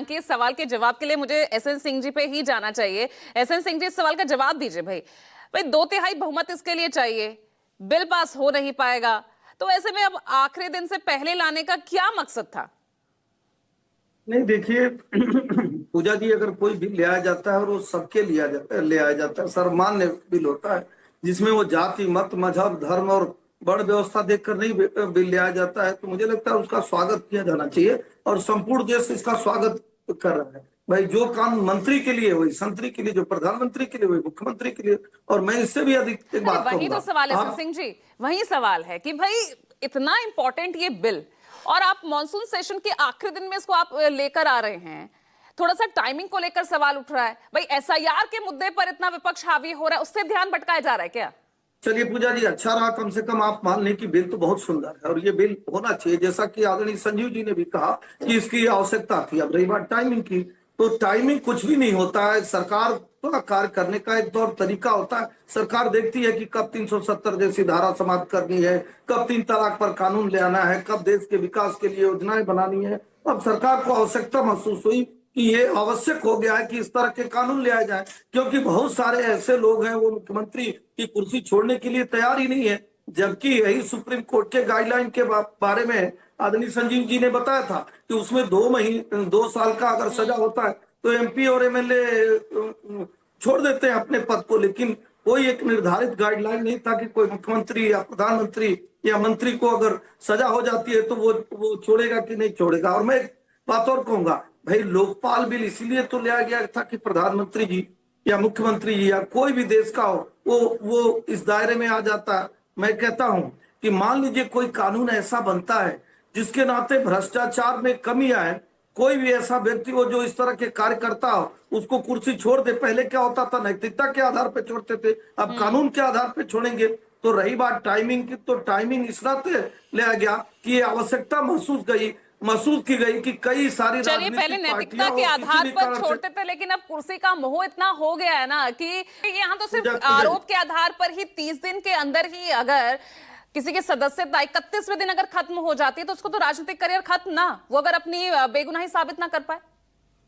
कि इस सवाल के जवाब के लिए मुझे एसएन सिंह जी पे ही जाना चाहिए। एसएन सिंह जी, इस सवाल का जवाब दीजिए भाई। भाई 2/3 बहुमत इसके लिए चाहिए, बिल पास हो नहीं पाएगा, तो ऐसे में अब आखिरी दिन से पहले लाने का क्या मकसद था? नहीं देखिए पूजा जी, अगर कोई बिल ले आया जाता है और वो सबके ले आया जाता है, सर्वमान्य बिल होता है जिसमें वो जाति मत मजहब धर्म और बड़ व्यवस्था देखकर नहीं बिल ले आया जाता है, तो मुझे लगता है उसका स्वागत किया जाना चाहिए और संपूर्ण देश इसका स्वागत कर रहा है। भाई जो काम मंत्री के लिए वही संतरी के लिए, जो प्रधानमंत्री के लिए वही मुख्यमंत्री के लिए। और मैं इससे भी अधिक एक अरे बात वही तो कहूंगा, सवाल है आप सिंह जी, वही सवाल है कि भाई इतना इंपॉर्टेंट ये बिल और आप मॉनसून सेशन के आखिरी दिन में इसको आप लेकर आ रहे हैं। थोड़ा सा टाइमिंग को लेकर सवाल उठ रहा है भाई, एसआईआर के मुद्दे पर इतना विपक्ष हावी हो रहा है, उससे ध्यान भटकाया जा रहा है क्या? चलिए पूजा जी, अच्छा रहा, कम से कम आप मान लें कि बिल तो बहुत सुंदर है और ये बिल होना चाहिए, जैसा कि आदरणीय संजीव जी ने भी कहा कि इसकी आवश्यकता थी। अब रही बात टाइमिंग की, तो टाइमिंग कुछ भी नहीं होता है। सरकार का कार्य करने का एक तौर तरीका होता है। सरकार देखती है कि कब 370 जैसी धारा समाप्त करनी है, कब 3 तलाक पर कानून ले आना है, कब देश के विकास के लिए योजनाएं बनानी है। अब सरकार को आवश्यकता महसूस हुई कि ये आवश्यक हो गया है कि इस तरह के कानून ले आए जाए, क्योंकि बहुत सारे ऐसे लोग हैं वो मुख्यमंत्री की कुर्सी छोड़ने के लिए तैयार ही नहीं है। जबकि यही सुप्रीम कोर्ट के गाइडलाइन के बारे में आदरणीय संजीव जी ने बताया था कि उसमें 2 साल का अगर सजा होता है तो एमपी और एमएलए छोड़ देते हैं अपने पद को, लेकिन कोई एक निर्धारित गाइडलाइन नहीं था कि कोई मुख्यमंत्री या प्रधानमंत्री या मंत्री को अगर सजा हो जाती है तो वो छोड़ेगा कि नहीं छोड़ेगा। और मैं एक बात और कहूंगा, भाई लोकपाल बिल इसीलिए तो लाया गया था कि प्रधानमंत्री जी या मुख्यमंत्री जी या कोई भी देश का हो वो इस दायरे में आ जाता है। मैं कहता हूं कि मान लीजिए कोई कानून ऐसा बनता है जिसके नाते भ्रष्टाचार में कमी आए, कोई भी ऐसा व्यक्ति हो जो इस तरह के कार्य करता हो उसको कुर्सी छोड़ दे। पहले क्या होता था, नैतिकता के आधार पर छोड़ते थे, अब कानून के आधार पर छोड़ेंगे। तो रही बात टाइमिंग की, तो टाइमिंग इस नाते ले गया कि ये आवश्यकता महसूस की गई कि कई सारी चलिए, पहले राजनीतिक नैतिकता पार्टियां के और किसी आधार भी पर कारण छोड़ते थे, लेकिन अब कुर्सी का मोह इतना हो गया है ना कि यहाँ तो सिर्फ आरोप के आधार पर ही 30 दिन के अंदर ही अगर किसी की सदस्यता 31वें दिन अगर खत्म हो जाती है तो उसको तो राजनीतिक करियर खत्म ना, वो अगर अपनी बेगुनाही साबित ना कर पाए।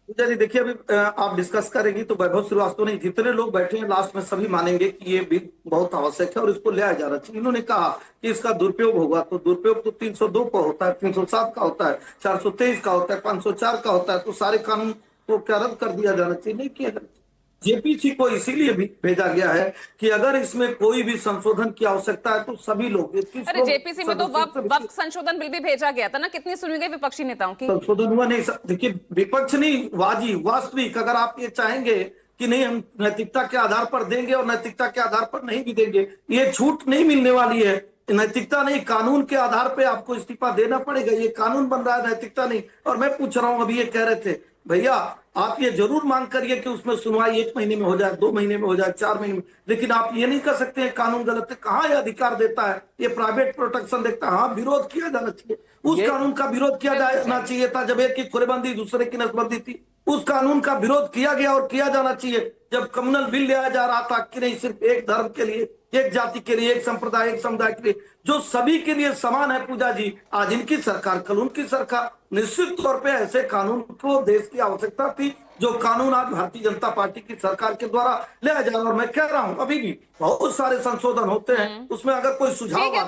पूजा जी देखिए, अभी आप डिस्कस करेंगी तो वैभव श्रीवास्तव नहीं, जितने लोग बैठे हैं लास्ट में सभी मानेंगे कि ये बिल बहुत आवश्यक है और इसको लिया जाना चाहिए। इन्होंने कहा कि इसका दुरुपयोग होगा, तो दुरुपयोग तो 302 का होता है, 307 का होता है, 423 का होता है, 504 का होता है। तो सारे कानून को क्या रद्द कर दिया जाना चाहिए? नहीं किया जाना चाहिए। जेपीसी को इसीलिए भी भेजा गया है कि अगर इसमें कोई भी संशोधन की आवश्यकता है तो सभी लोग, 21 अरे लोग जेपीसी में तो वक्फ संशोधन बिल भी भेजा गया था ना, कितनी सुनी गई विपक्षी नेताओं की। संशोधन हुआ नहीं। देखिए विपक्ष नहीं, वास्तविक अगर आप ये चाहेंगे कि नहीं हम नैतिकता के आधार पर देंगे और नैतिकता के आधार पर नहीं भी देंगे, ये छूट नहीं मिलने वाली है। नैतिकता नहीं, कानून के आधार पे आपको इस्तीफा देना पड़ेगा। ये कानून बन रहा है, नैतिकता नहीं। और मैं पूछ रहा हूं, अभी ये कह रहे थे भैया आप ये जरूर मांग करिए कि उसमें सुनवाई 1 महीने में हो जाए, 2 महीने में हो जाए, 4 महीने में, लेकिन आप ये नहीं कर सकते हैं कानून गलत है। कहाँ ये अधिकार देता है? ये प्राइवेट प्रोटेक्शन देखता है। हाँ, विरोध किया जाना चाहिए, उस कानून का विरोध किया जाना चाहिए था जब एक की खुरेबंदी दूसरे की नसबंदी थी। उस कानून का विरोध किया गया और किया जाना चाहिए जब कम्युनल बिल लिया जा रहा था कि नहीं सिर्फ एक धर्म के लिए, एक जाति के लिए, एक संप्रदाय, एक समुदाय के लिए, जो सभी के लिए समान है। पूजा जी, आज इनकी सरकार कल उनकी सरकार, निश्चित तौर पे ऐसे कानून को देश की आवश्यकता थी जो कानून आज भारतीय जनता पार्टी की सरकार के द्वारा लिया जा रहा है। और मैं कह रहा हूं अभी भी बहुत सारे संशोधन होते हैं, उसमें अगर कोई सुझाव आता